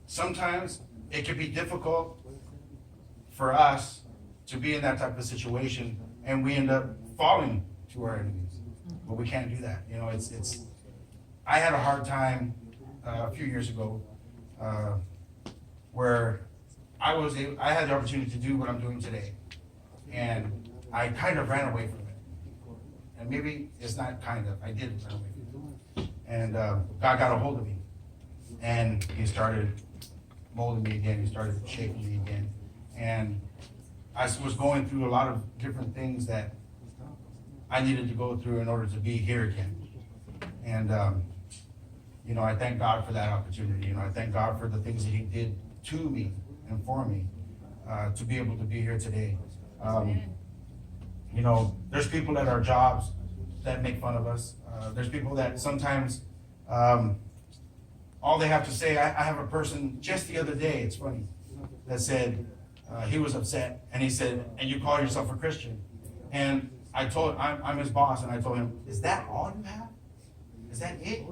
sometimes it can be difficult for us to be in that type of situation, and we end up falling to our enemies. But we can't do that. You know, it's. I had a hard time a few years ago where I had the opportunity to do what I'm doing today, and I kind of ran away from it. And maybe it's not kind of. I did run away from it. And God got a hold of me, and He started molding me again. He started shaping me again, and I was going through a lot of different things that I needed to go through in order to be here again. And you know, I thank God for that opportunity. You know, I thank God for the things that He did to me and for me to be able to be here today. You know, there's people at our jobs that make fun of us. There's people that sometimes all they have to say. I have a person just the other day, it's funny, that said he was upset, and he said, "And you call yourself a Christian?" And I'm his boss, and I told him, "Is that all you have? Is that it?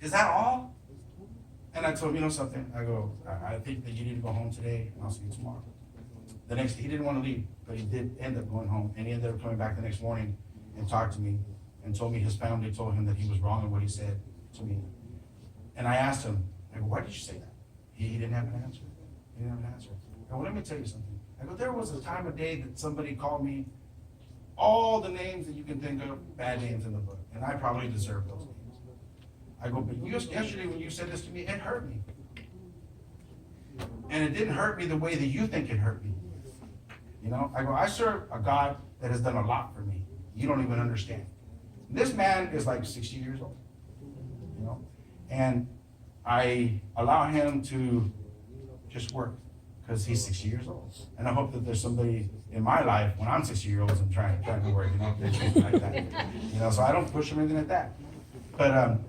Is that all?" And I told him, "You know something?" I go, I think that you need to go home today, and I'll see you tomorrow." The next, he didn't want to leave, but he did end up going home, and he ended up coming back the next morning and talked to me and told me his family told him that he was wrong in what he said to me. And I asked him, I go, "Why did you say that?" He didn't have an answer. He didn't have an answer. I go, "Let me tell you something." I go, "There was a time of day that somebody called me all the names that you can think of, bad names in the book, and I probably deserve those names." I go, "But yesterday when you said this to me, it hurt me. And it didn't hurt me the way that you think it hurt me. You know," I go, "I serve a God that has done a lot for me. You don't even understand." This man is like 60 years old, you know, and I allow him to just work because he's 60 years old. And I hope that there's somebody in my life when I'm 60 years old and trying to work, you know, that treat me like that. You know, so I don't push him anything like that. But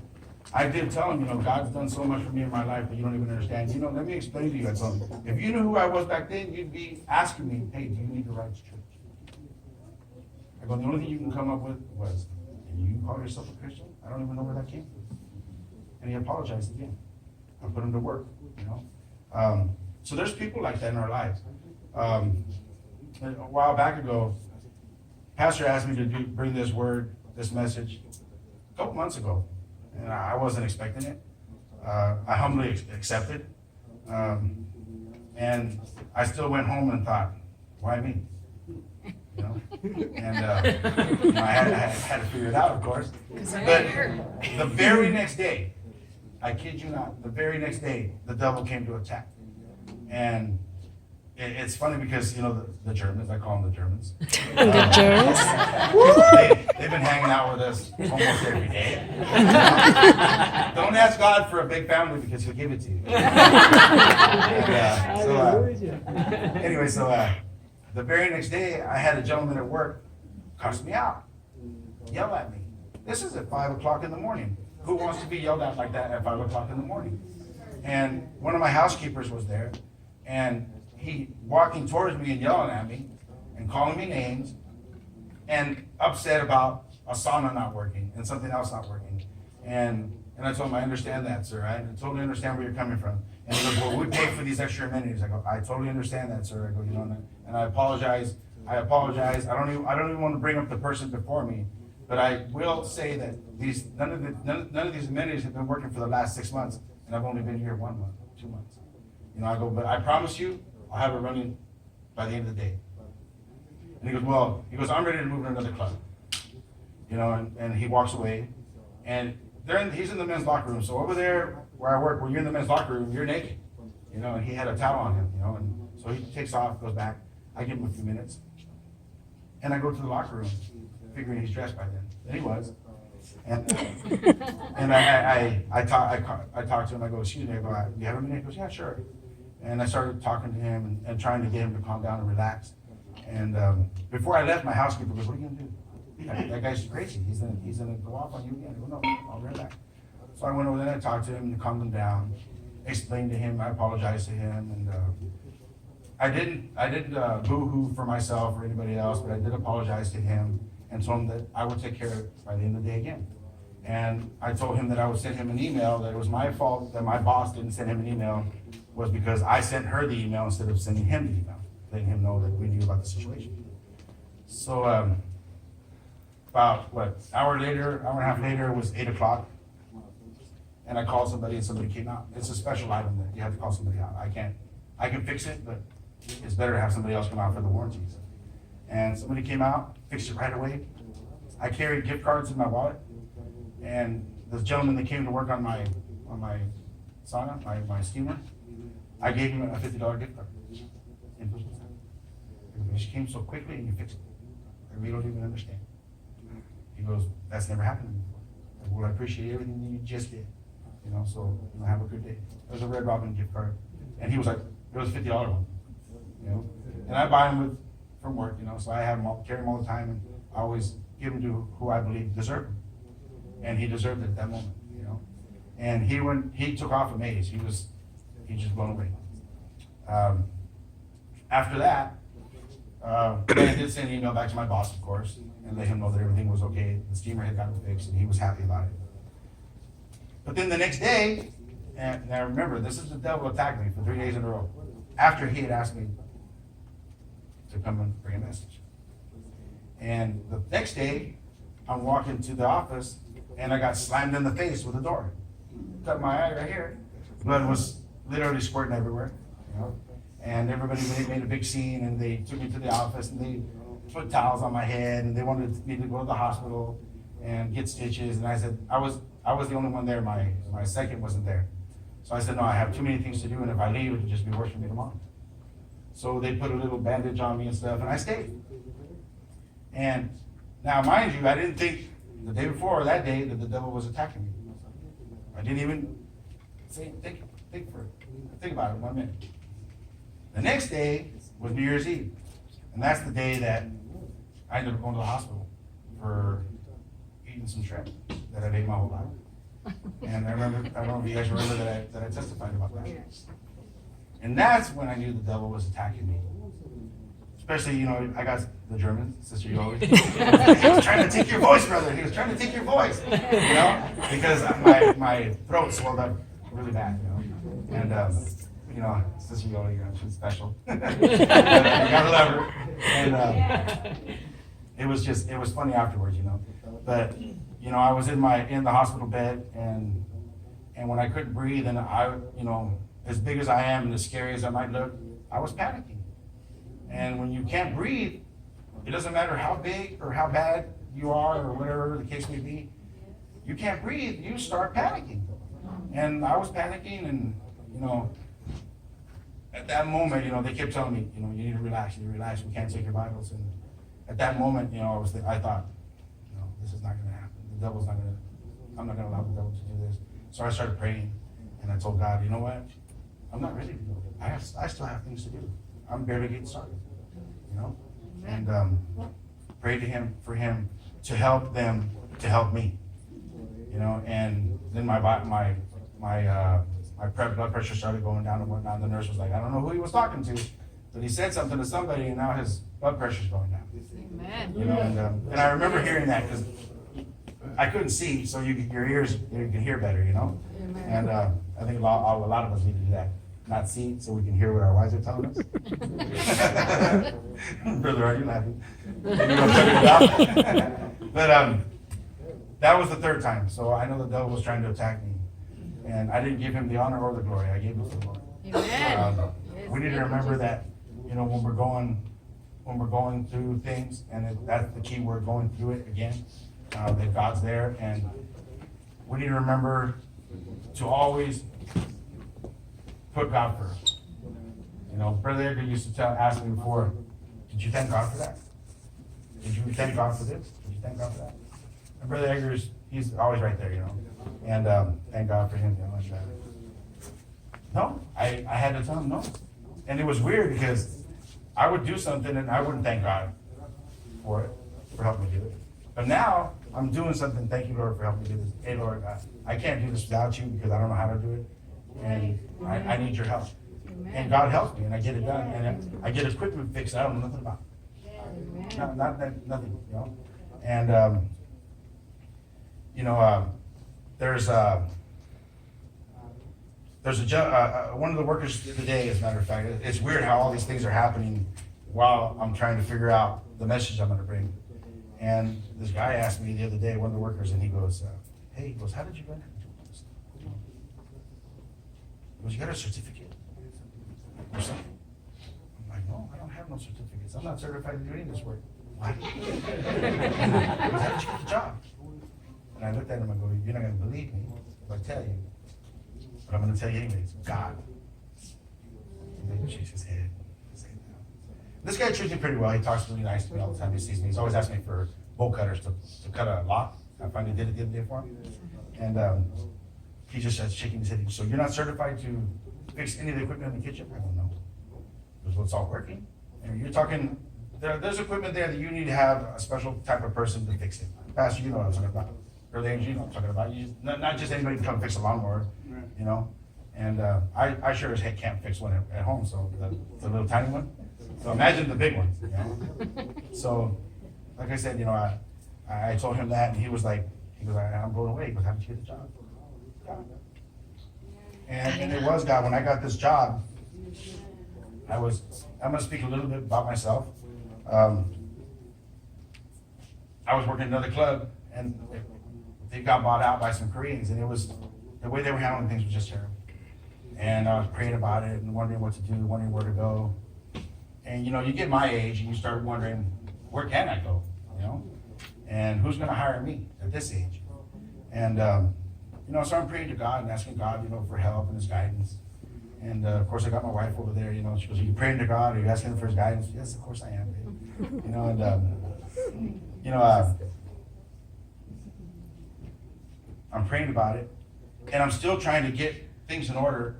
I did tell him, you know, God's done so much for me in my life, but you don't even understand. You know, let me explain to you. I told him, if you knew who I was back then, you'd be asking me, "Hey, do you need to write to church?" I go, "The only thing you can come up with was, and you call yourself a Christian? I don't even know where that came from." And he apologized again. I put him to work, you know. So there's people like that in our lives. A while back ago, Pastor asked me to bring this word, this message, a couple months ago. And I wasn't expecting it. I humbly accepted. And I still went home and thought, why me? You know? And you know, I had to figure it out, of course. But the very next day, I kid you not, the very next day, the devil came to attack. And it's funny because, you know, the Germans, I call them the Germans. The Germans? They've been hanging out with us almost every day. Don't ask God for a big family because He'll give it to you. Anyway, the very next day, I had a gentleman at work cuss me out, yell at me. This is at 5 o'clock in the morning. Who wants to be yelled at like that at 5 o'clock in the morning? And one of my housekeepers was there, and he walking towards me and yelling at me and calling me names and upset about a sauna not working and something else not working. And I told him, "I understand that, sir. I totally understand where you're coming from." And he goes, "Well, we pay for these extra amenities." I go, "I totally understand that, sir." I go, "You know, and I apologize. I apologize. I don't even want to bring up the person before me, but I will say that none of these amenities have been working for the last 6 months, and I've only been here 1 month, 2 months. You know," I go, "But I promise you, I'll have it running by the end of the day." And he goes, "I'm ready to move to another club." You know, and he walks away, and he's in the men's locker room. So over there where I work, when you're in the men's locker room, you're naked. You know, and he had a towel on him, you know, and so he takes off, goes back. I give him a few minutes, and I go to the locker room, figuring he's dressed by then. And he was. And I talked to him. I go, "Excuse me." I go, "Do you have a minute?" He goes, "Yeah, sure." And I started talking to him and trying to get him to calm down and relax. And before I left, my housekeeper goes, "What are you gonna do? That guy's crazy. He's gonna go off on you again." I go, "No, I'll be right back." So I went over there and I talked to him and calmed him down, explained to him, I apologized to him, and I didn't boo-hoo for myself or anybody else, but I did apologize to him and told him that I would take care of it by the end of the day again. And I told him that I would send him an email, that it was my fault that my boss didn't send him an email, was because I sent her the email instead of sending him the email, letting him know that we knew about the situation. So, about, hour and a half later, it was 8 o'clock. And I called somebody and somebody came out. It's a special item that you have to call somebody out. I can fix it, but it's better to have somebody else come out for the warranties. And somebody came out, fixed it right away. I carried gift cards in my wallet. And the gentleman that came to work on my sauna, my steamer, I gave him a $50 gift card. And she came so quickly and you fixed it. I really don't even understand. He goes, that's never happened to me before. I said, well, I appreciate everything that you just did. So have a good day. It was a Red Robin gift card. And he was like, it was a $50 one. And I buy them from work, so I have them carry them all the time, and I always give them to who I believe deserve them. And he deserved it at that moment, And he took off amazed. He just blown away. After that, I did send an email back to my boss, of course, and let him know that everything was okay. The steamer had gotten fixed, and he was happy about it. But then the next day, and now remember, this is the devil attacked me for 3 days in a row, after he had asked me to come and bring a message. And the next day, I'm walking to the office, and I got slammed in the face with a door. Cut my eye right here. Blood was literally squirting everywhere. And everybody made a big scene, and they took me to the office, and they put towels on my head, and they wanted me to go to the hospital and get stitches. And I said, I was the only one there. My second wasn't there. So I said, no, I have too many things to do, and if I leave, it'll just be worse for me tomorrow. So they put a little bandage on me and stuff, and I stayed. And now, mind you, I didn't think the day before or that day that the devil was attacking me. I didn't even think about it 1 minute. The next day was New Year's Eve. And that's the day that I ended up going to the hospital for eating some shrimp that I've ate my whole life. And I don't know if you guys remember that I testified about that. And that's when I knew the devil was attacking me. Especially, I got the German, Sister Yoli. He was trying to take your voice, brother. He was trying to take your voice. Because my throat swelled up really bad, And, Sister Yoli, she's special. You gotta love her. And it was funny afterwards, But, I was in the hospital bed, and when I couldn't breathe, and I, as big as I am and as scary as I might look, I was panicking. And when you can't breathe, it doesn't matter how big or how bad you are or whatever the case may be, you can't breathe, you start panicking. And I was panicking, and, at that moment, they kept telling me, you need to relax, we can't take your vitals. And at that moment, I thought, this is not going to happen. I'm not going to allow the devil to do this. So I started praying, and I told God, you know what? I'm not ready to go. I still have things to do. I'm barely getting started, And prayed to him for him to help them to help me, And then my blood pressure started going down and whatnot. And the nurse was like, I don't know who he was talking to, but he said something to somebody, and now his blood pressure's going down. Amen. And I remember hearing that because I couldn't see, so your ears, you can hear better, Amen. And I think a lot of us need to do that. Not see, so we can hear what our wives are telling us. Brother, are you laughing? But that was the third time. So I know the devil was trying to attack me, and I didn't give him the honor or the glory. I gave it to the Lord. We need to remember that, when we're going through things, and that's the key word, going through it again. That God's there, and we need to remember to always put God first. Brother Edgar used to ask me before, did you thank God for that? Did you thank God for this? Did you thank God for that? And Brother Edgar, he's always right there, and thank God for him, and no, I had to tell him no. And it was weird because I would do something and I wouldn't thank God for it, for helping me do it. But now I'm doing something. Thank you, Lord, for helping me do this. Hey, Lord, I can't do this without you because I don't know how to do it. And I need your help. And God helps me, and I get it done. And I get equipment fixed I don't know nothing about. Nothing, And you know, there's a one of the workers today, as a matter of fact, it's weird how all these things are happening while I'm trying to figure out the message I'm gonna bring. And this guy asked me the other day, one of the workers, and he goes, hey, he goes, how did you learn how to do all this stuff? He goes, you got a certificate or something? I'm like, no, I don't have no certificates. I'm not certified to do any of this work. Why? He goes, how did you get the job? And I looked at him and go, you're not gonna believe me if I tell you, but I'm gonna tell you anyways, God. And he shakes his head. This guy treats me pretty well. He talks really nice to me all the time he sees me. He's always asking me for bolt cutters to cut a lock. I finally did it the other day for him. And he just starts shaking his head. So you're not certified to fix any of the equipment in the kitchen? I don't know. Because well, it's all working. And you're talking, there's equipment there that you need to have a special type of person to fix it. Pastor, you know what I'm talking about. Or the engineer, you know what I'm talking about. You just, not just anybody can come fix a lawnmower, you know. And I sure as heck can't fix one at home, so the little tiny one. So imagine the big ones, you know? So, like I said, you know, I told him that, and he was like, I'm blown away. He goes, how did you get the job? God. And it was God. When I got this job, I'm gonna speak a little bit about myself. I was working at another club, and they got bought out by some Koreans, and it was, the way they were handling things was just terrible. And I was praying about it and wondering what to do, wondering where to go. And you know, you get my age and you start wondering, where can I go, you know? And who's gonna hire me at this age? And you know, so I'm praying to God and asking God, you know, for help and his guidance. And of course I got my wife over there, you know, she goes, are you praying to God? Are you asking him for his guidance? Yes, of course I am, babe. You know, and you know, I'm praying about it, and I'm still trying to get things in order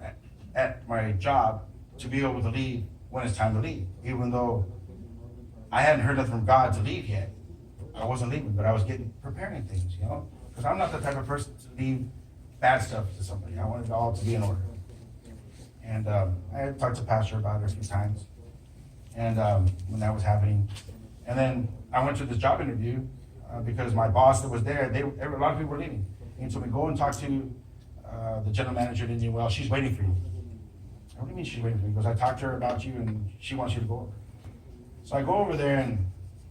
at my job to be able to leave when it's time to leave, even though I hadn't heard nothing from God to leave yet. I wasn't leaving, but I was preparing things, you know, because I'm not the type of person to leave bad stuff to somebody. I wanted it all to be in order. And I had talked to Pastor about it a few times, and when that was happening. And then I went to this job interview because my boss that was there, a lot of people were leaving. And he told me, go and talk to the general manager at Indian Well. She's waiting for you. What do you mean she's waiting for me? Because I talked to her about you and she wants you to go over. So I go over there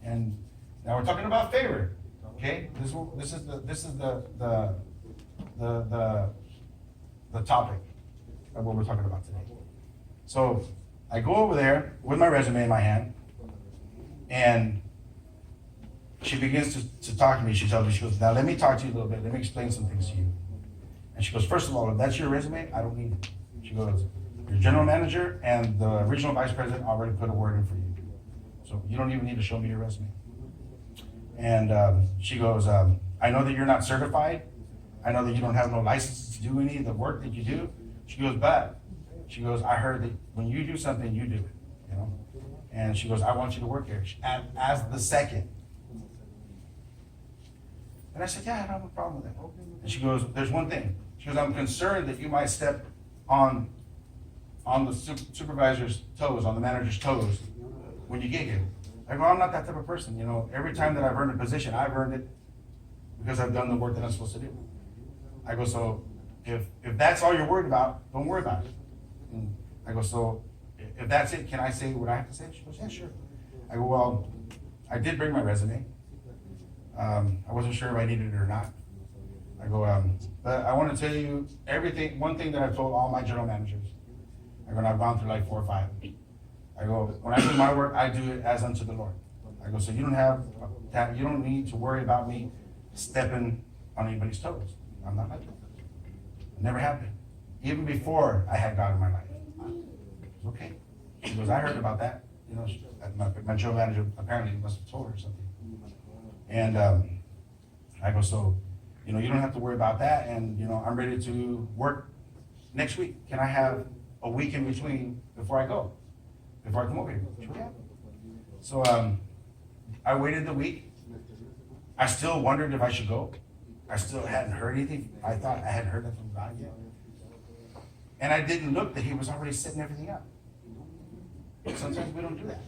and now we're talking about favor. Okay? This is the topic of what we're talking about today. So I go over there with my resume in my hand, and she begins to talk to me. She tells me, she goes, now let me talk to you a little bit. Let me explain some things to you. And she goes, first of all, if that's your resume, I don't need it. She goes, your general manager and the regional vice president already put a word in for you. So you don't even need to show me your resume. And she goes, I know that you're not certified. I know that you don't have no license to do any of the work that you do. She goes, but, she goes, I heard that when you do something, you do it, you know? And she goes, I want you to work here as the second. And I said, yeah, I don't have a problem with that. And she goes, there's one thing. She goes, I'm concerned that you might step on the supervisor's toes, on the manager's toes when you get here. I go, I'm not that type of person. You know, every time that I've earned a position, I've earned it because I've done the work that I'm supposed to do. I go, so if that's all you're worried about, don't worry about it. And I go, so if that's it, can I say what I have to say? She goes, yeah, sure. I go, well, I did bring my resume. I wasn't sure if I needed it or not. I go, but I want to tell you everything, one thing that I've told all my general managers. I go, and I've gone through like 4 or 5. I go, when I do my work, I do it as unto the Lord. I go, so you don't need to worry about me stepping on anybody's toes. I'm not like that. Never happened. Even before I had God in my life. It was okay. She goes, I heard about that. You know, my general manager apparently must have told her something. And I go, so, you know, you don't have to worry about that. And, you know, I'm ready to work next week. Can I have a week in between before I go? Before I come over here? She goes, yeah. So I waited the week. I still wondered if I should go. I still hadn't heard anything. I thought I hadn't heard that from God yet. And I didn't look that he was already setting everything up. Sometimes we don't do that.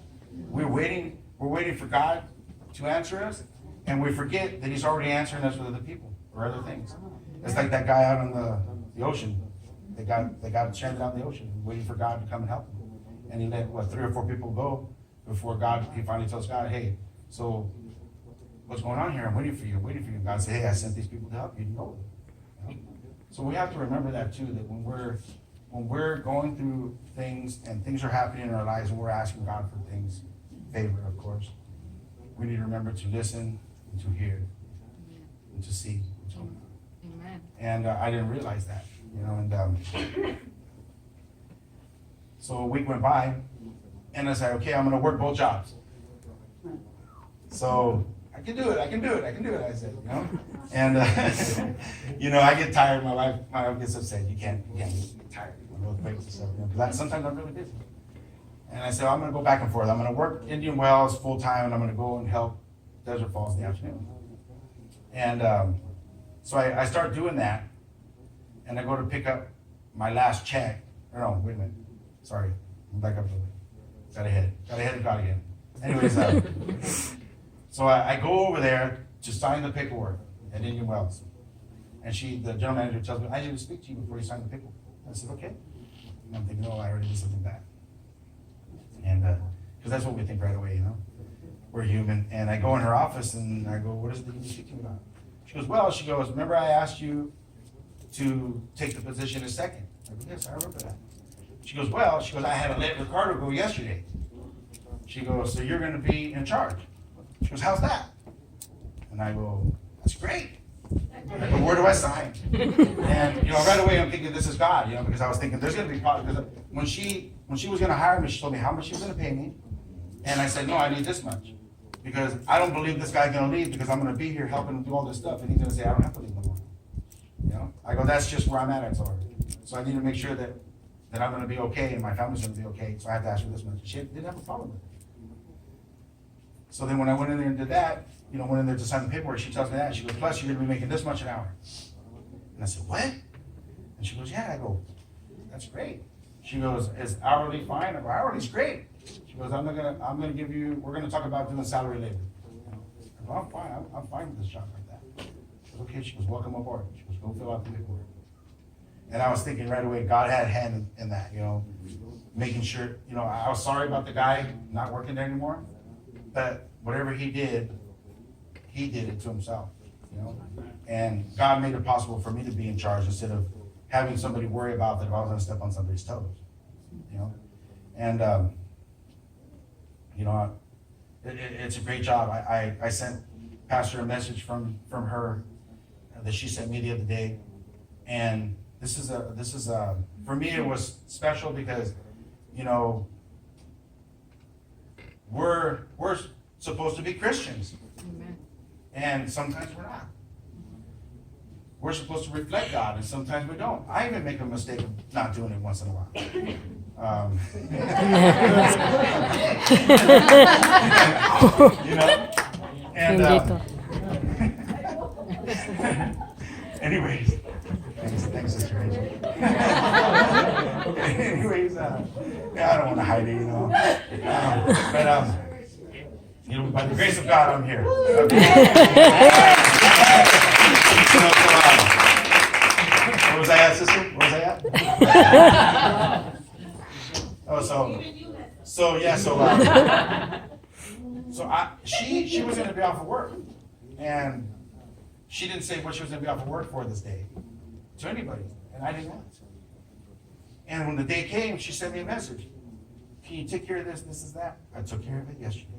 We're waiting for God to answer us, and we forget that he's already answering us with other people. for other things. It's like that guy out on the ocean. They got stranded out in the ocean, waiting for God to come and help them. And he let, 3 or 4 people go before he finally tells God, hey, so what's going on here? I'm waiting for you, God said, hey, I sent these people to help you. You know it. So we have to remember that too, that when we're going through things and things are happening in our lives and we're asking God for things, favor, of course, we need to remember to listen and to hear and to see what's going on. Amen. And I didn't realize that, and so a week went by, and I said, okay, I'm gonna work both jobs. So I can do it, I said, And I get tired, my wife gets upset, you can't get tired, those breaks and stuff, because sometimes I'm really busy. And I said, I'm gonna go back and forth, I'm gonna work Indian Wells full time, and I'm gonna go and help Desert Falls in the afternoon. And so I start doing that, and I go to pick up my last check. Or no, wait a minute. Sorry, I'm back up a little bit. Got ahead of God again. Anyways, so I go over there to sign the paperwork at Indian Wells. And the general manager tells me, I need to speak to you before you sign the paperwork. I said, okay. And I'm thinking, oh, I already did something bad. And, because that's what we think right away, We're human. And I go in her office and I go, what is it that you need to speak to me about? She goes, remember I asked you to take the position as second? I go, yes, I remember that. She goes, I had to let Ricardo go yesterday. She goes, so you're going to be in charge. She goes, how's that? And I go, that's great. I go, where do I sign? And, right away I'm thinking this is God, because I was thinking there's going to be problems. Because when she was going to hire me, she told me how much she was going to pay me. And I said, no, I need this much. Because I don't believe this guy's going to leave because I'm going to be here helping him do all this stuff. And he's going to say, I don't have to leave no more. I go, that's just where I'm at, I told her. So I need to make sure that I'm going to be okay and my family's going to be okay. So I have to ask for this much. She didn't have a problem with it. So then when I went in there and did that, went in there to sign the paperwork, she tells me that. She goes, plus you're going to be making this much an hour. And I said, what? And she goes, yeah. I go, that's great. She goes, is hourly fine? I go, hourly's great. She goes, I'm gonna give you, we're gonna talk about doing salary labor. I go, I'm fine, I'm fine with this job like that. She goes, okay. She goes, welcome aboard. She goes, go fill out the paperwork. And I was thinking right away, God had a hand in that, making sure, I was sorry about the guy not working there anymore, but whatever he did it to himself, And God made it possible for me to be in charge instead of having somebody worry about that if I was gonna step on somebody's toes, And, it's a great job. I sent Pastor a message from her that she sent me the other day, and this is for me it was special because we're supposed to be Christians. Amen. And sometimes we're not. We're supposed to reflect God, and sometimes we don't. I even make a mistake of not doing it once in a while. And anyways, thanks, Sister Rachel. Anyways, I don't want to hide it, but by the grace of God, I'm here. What was I at, sister? What was I at? She was going to be off of work, and she didn't say what she was going to be off of work for this day to anybody, and I didn't ask. And when the day came, she sent me a message. Can you take care of this? This is that. I took care of it yesterday.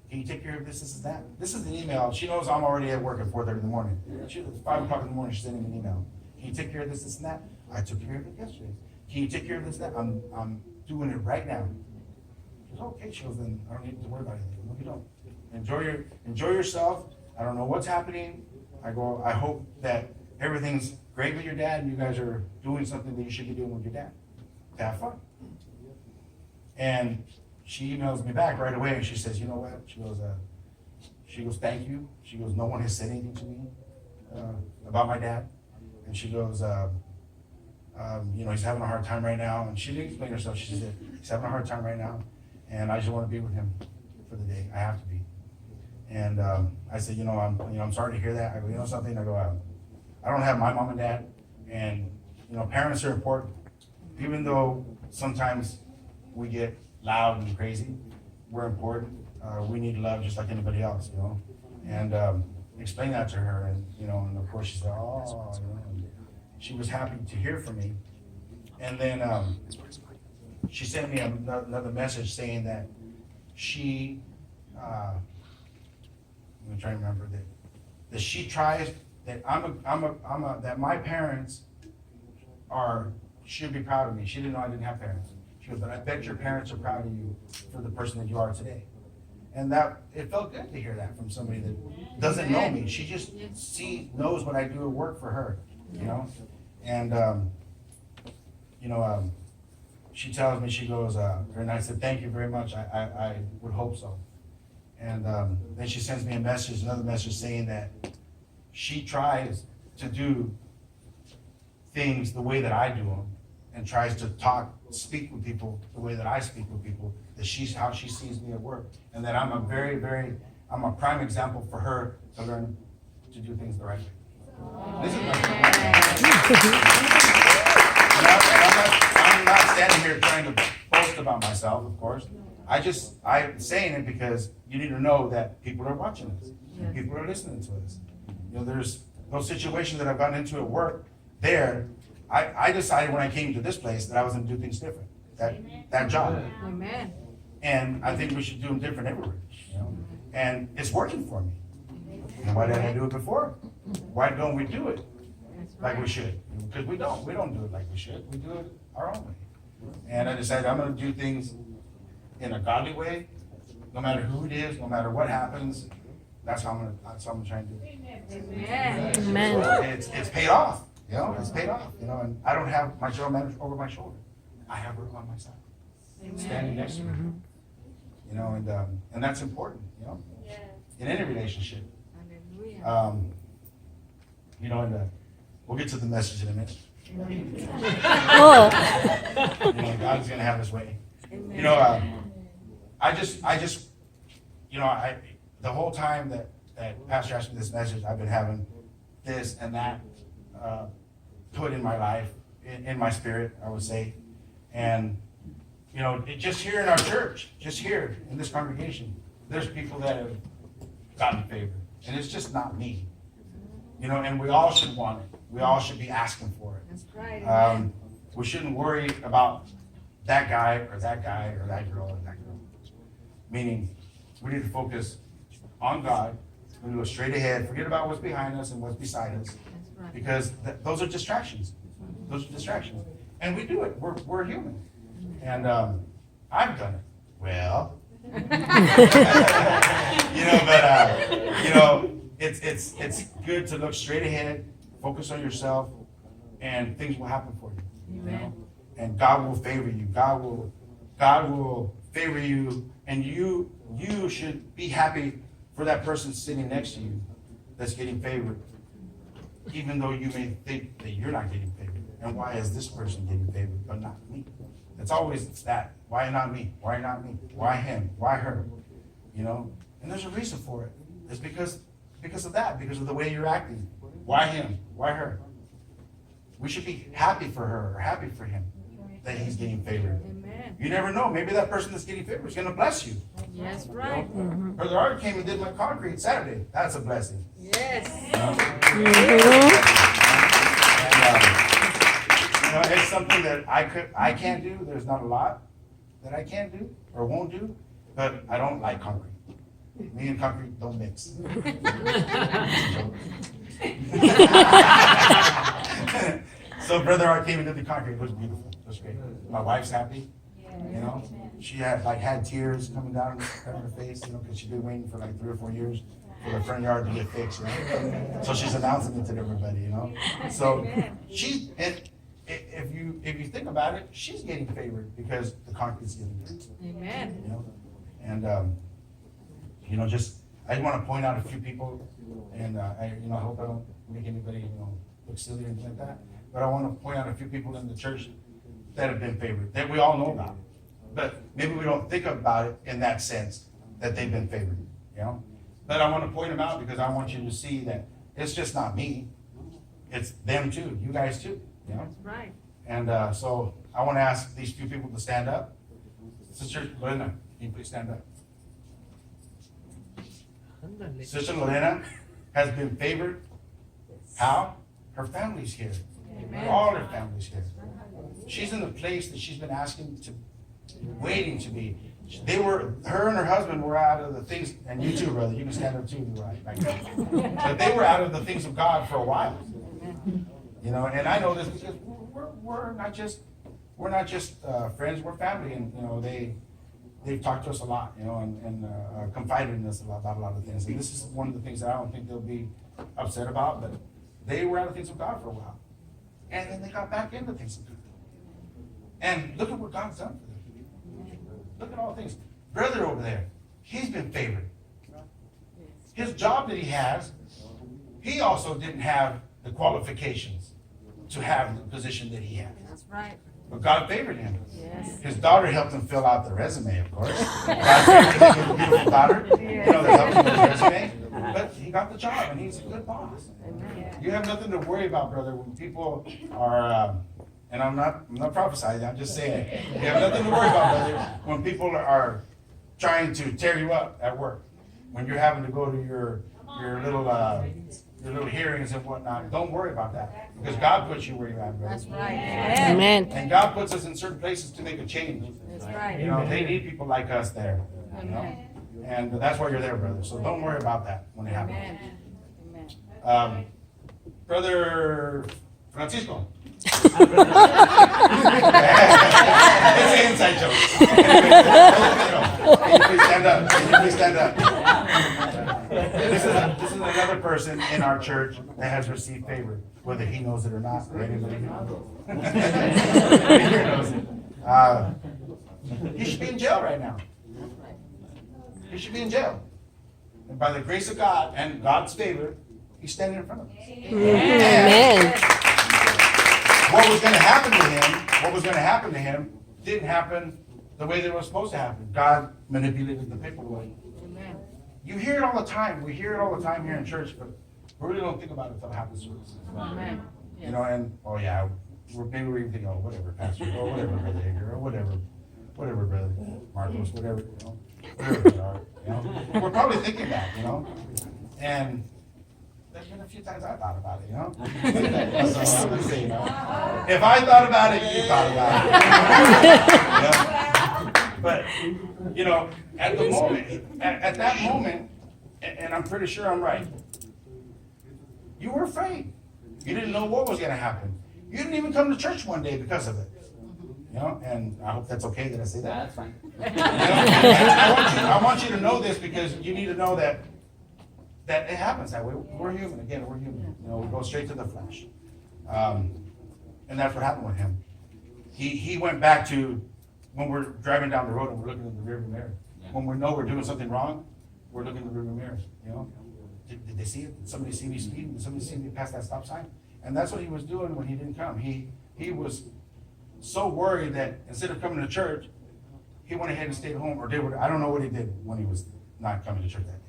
Can you take care of this? This is that. This is an email. She knows I'm already at work at 4:30 in the morning. It's 5 o'clock in the morning. She's sending me an email. Can you take care of this? This and that. I took care of it yesterday. Can you take care of this? That. I'm doing it right now. She goes, okay. She goes, then I don't need to worry about anything. No, you don't. Enjoy yourself. I don't know what's happening. I hope that everything's great with your dad and you guys are doing something that you should be doing with your dad. To have fun. And she emails me back right away and she says, you know what? She goes, thank you. She goes, no one has said anything to me about my dad. And she goes, he's having a hard time right now. And she didn't explain herself. She said, he's having a hard time right now. And I just want to be with him for the day. I have to be. And I said, I'm sorry to hear that. I go, you know something? I go, I don't have my mom and dad, and parents are important. Even though sometimes we get loud and crazy, we're important. We need love just like anybody else, And explain that to her, and of course she said, oh, and she was happy to hear from me. And then she sent me another message saying that she, let me try to remember that she tries, that that my parents should be proud of me. She didn't know I didn't have parents. She goes, but I bet your parents are proud of you for the person that you are today. And it felt good to hear that from somebody that doesn't know me. She just knows what I do at work for her, And, she tells me, she goes, and I said, thank you very much. I would hope so. And then she sends me another message saying that she tries to do things the way that I do them, and tries to speak with people the way that I speak with people, how she sees me at work. And that I'm a prime example for her to learn to do things the right way. This is I'm not standing here trying to boast about myself, of course. I'm saying it because you need to know that people are watching us. And people are listening to us. There's those situations that I've gotten into at work there. I decided when I came to this place that I was going to do things different. That job. Amen. And I think we should do them different everywhere. And it's working for me. And why didn't I do it before? Why don't we do it like we should? Because we don't. We don't do it like we should. We do it our own way. And I decided I'm going to do things in a godly way, no matter who it is, no matter what happens. That's how I'm trying to do it. Amen. So it's paid off. It's paid off. And I don't have my general manager over my shoulder. I have her on my side, standing next to me. And that's important. In any relationship. And we'll get to the message in a minute. God's gonna have His way. The whole time that Pastor asked me this message, I've been having this and that put in my life, in my spirit, I would say. And, just here in our church, just here in this congregation, there's people that have gotten favored. And it's just not me. And we all should want it. We all should be asking for it. That's right. We shouldn't worry about that guy or that girl or that girl. Meaning, we need to focus on God. We go straight ahead. Forget about what's behind us and what's beside us. Right. Because those are distractions. Those are distractions. And we do it. We're human. And I've done it. Well, it's good to look straight ahead, focus on yourself, and things will happen for you. Amen. And God will favor you. God will favor you, and you should be happy for that person sitting next to you that's getting favored, even though you may think that you're not getting favored. And why is this person getting favored but not me? It's always that. Why not me? Why not me? Why him? Why her? And there's a reason for it. It's because of that, because of the way you're acting. Why him? Why her? We should be happy for her or happy for him that he's getting favored. Amen. You never know. Maybe that person that's getting favored is going to bless you. That's right. Brother Art came and did my concrete Saturday. That's a blessing. Yes. And, it's something that I can't do. There's not a lot that I can't do or won't do, but I don't like concrete. Me and concrete don't mix. So Brother Art came and did the concrete. It was beautiful. It was great. My wife's happy. She had tears coming down her face, because she'd been waiting for like 3 or 4 years for the front yard to get fixed. So she's announcing it to everybody. So if you think about it, she's getting favored because the concrete's getting fixed. Amen. And I just want to point out a few people, and I hope I don't make anybody look silly or anything like that. But I want to point out a few people in the church that have been favored, that we all know about. But maybe we don't think about it in that sense, that they've been favored, But I want to point them out because I want you to see that it's just not me. It's them too, you guys too, you know? That's right. And so I want to ask these few people to stand up. Sister Lorena, can you please stand up? Sister Lorena has been favored. How? Her family's here. Amen. All her family's here. She's in the place that she's been asking to, waiting to be. Her and her husband were out of the things, and you too, brother, you can stand up too, right? But they were out of the things of God for a while. You know, and I know this because we're not just friends, we're family, and you know they've talked to us a lot, you know, and confided in us about a lot of things. And this is one of the things that I don't think they'll be upset about, but they were out of things of God for a while, and then they got back into things of God. And look at what God's done for them. Look at all the things. Brother over there, he's been favored. His job that he has, he also didn't have the qualifications to have the position that he has. That's right. But God favored him. Yes. His daughter helped him fill out the resume, of course. God favored him, a beautiful daughter. You know, that helped him with his resume. But he got the job, and he's a good boss. You have nothing to worry about, brother, when people are, and I'm not prophesying, I'm just saying it. You have nothing to worry about, brother, when people are trying to tear you up at work. When you're having to go to your little hearings and whatnot, don't worry about that. Because God puts you where you're at, brother. That's right. Amen. And God puts us in certain places to make a change. That's right. You know, they need people like us there. You know? And that's why you're there, brother. So don't worry about that when it happens. Amen. Brother Francisco. It's an inside joke. Can you please stand up? Can you please stand up? This is another person in our church that has received favor, whether he knows it or not, or anybody here knows it. He should be in jail right now. He should be in jail. And by the grace of God and God's favor, he's standing in front of us. Amen. What was going to happen to him didn't happen the way that it was supposed to happen. God manipulated the paperwork. Amen. You hear it all the time. We hear it all the time here in church, but we really don't think about it until it happens to us. Amen. You know, and, oh yeah, maybe we're even thinking, oh, whatever, Pastor, or whatever, Brother Hager, or whatever, Brother Marcos, whatever, you know, whatever they are, you know. We're probably thinking that, you know, and there's been a few times I thought about it, you know. So I'm gonna say, you know, if I thought about it, you thought about it. You know? But, you know, at the moment, at that moment, and I'm pretty sure I'm right, you were afraid. You didn't know what was going to happen. You didn't even come to church one day because of it. You know, and I hope that's okay that I say that. That's fine. You know? And I want you to know this because you need to know that it happens that way. We're human. Again, we're human. You know, we go straight to the flesh. And that's what happened with him. He went back to when we're driving down the road and we're looking in the rearview mirror. When we know we're doing something wrong, we're looking in the rearview mirror. You know, did they see it? Did somebody see me speeding? Did somebody see me pass that stop sign? And that's what he was doing when he didn't come. He was so worried that instead of coming to church, he went ahead and stayed home, or I don't know what he did when he was not coming to church that day.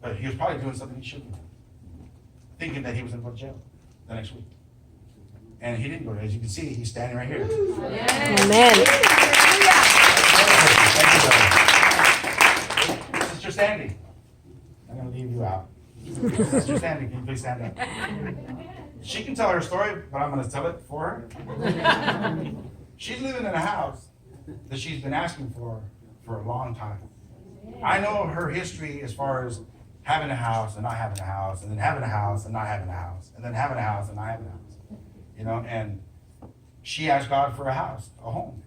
But he was probably doing something he shouldn't have, thinking that he was going to go to jail the next week. And he didn't go. As you can see, he's standing right here. Amen. Thank you, brother. Sister Sandy, I'm going to leave you out. Sister Sandy, can you please stand up? She can tell her story, but I'm going to tell it for her. She's living in a house that she's been asking for a long time. I know her history as far as having a house and not having a house, and then having a house and not having a house, and then having a house and not having a house. You know, and she asked God for a house, a home.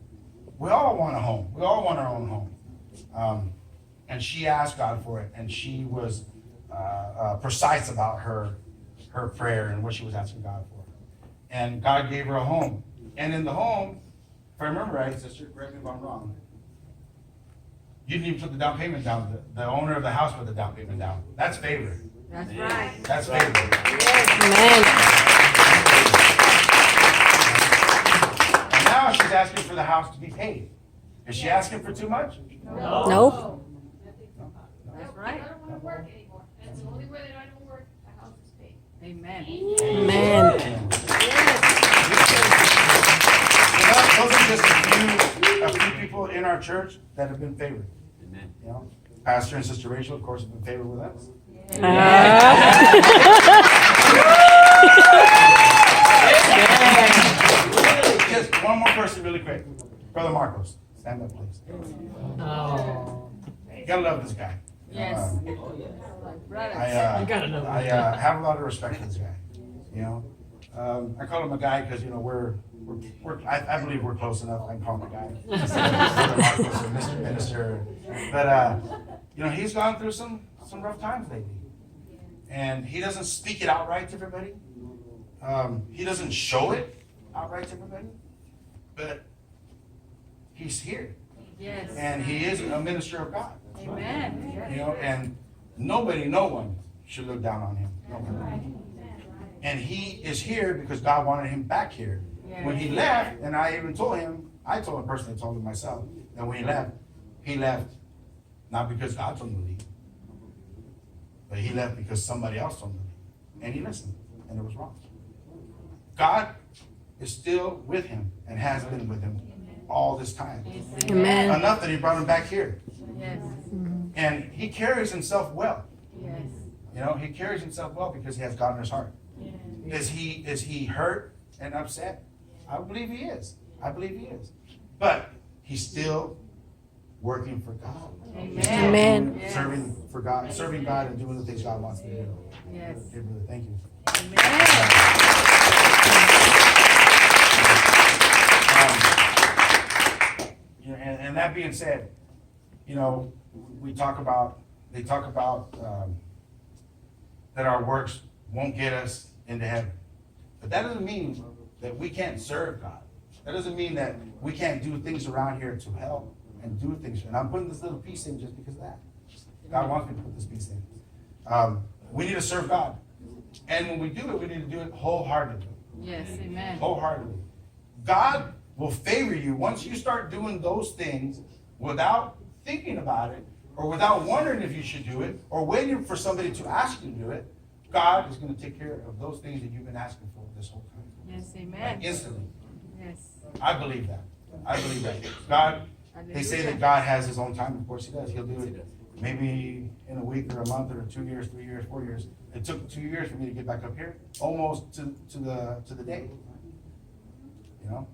We all want a home. We all want our own home. And she asked God for it, and she was precise about her prayer and what she was asking God for. And God gave her a home. And in the home, if I remember right, sister, correct me if I'm wrong, you didn't even put the down payment down. The owner of the house put the down payment down. That's favor. That's right. That's favor. Amen. And now she's asking for the house to be paid. Is she asking for too much? Nope. That's right. That's the only way that I don't work, the house is paid. Amen. Amen. Those are just a few people in our church that have been favored. Amen. You know, Pastor and Sister Rachel, of course, have been favored with us. Just one more person really quick. Brother Marcos, stand up, please. You gotta love this guy. Yes. Brothers. I have a lot of respect for this guy, you know. I call him a guy because, you know, I believe we're close enough. I can call him a guy. Brother Marcos or Mr. Minister. But, you know, he's gone through some rough times lately. And he doesn't speak it outright to everybody. He doesn't show it outright to everybody. But he's here. Yes. And he is a minister of God. Amen. You know, and no one should look down on him. Nobody. And he is here because God wanted him back here. When he left, and I even told him, I personally told him myself, that when he left not because God told him to leave, but he left because somebody else told him to leave. And he listened, and it was wrong. God is still with him and has been with him all this time. Amen. Enough that he brought him back here. Yes. And he carries himself well. Yes. You know, he carries himself well because he has God in his heart. Is he hurt and upset? I believe he is. I believe he is. But he's still working for God. Amen. He's still Amen. serving God and doing the things God wants to do. Yes. Okay, brother, thank you. You know, and that being said, you know, they talk about that our works won't get us into heaven. But that doesn't mean that we can't serve God. That doesn't mean that we can't do things around here to help and do things. And I'm putting this little piece in just because of that. God wants me to put this piece in. We need to serve God. And when we do it, we need to do it wholeheartedly. Yes. Amen. Wholeheartedly. God will favor you once you start doing those things without thinking about it, or without wondering if you should do it, or waiting for somebody to ask you to do it. God is going to take care of those things that you've been asking for this whole time. Yes. Like Amen. instantly. Yes. I believe that. I believe that. God, they say that God has his own time. Of course he does. He'll do it maybe in a week or a month or 2 years, 3 years, 4 years. It took 2 years for me to get back up here, almost to the day. You know,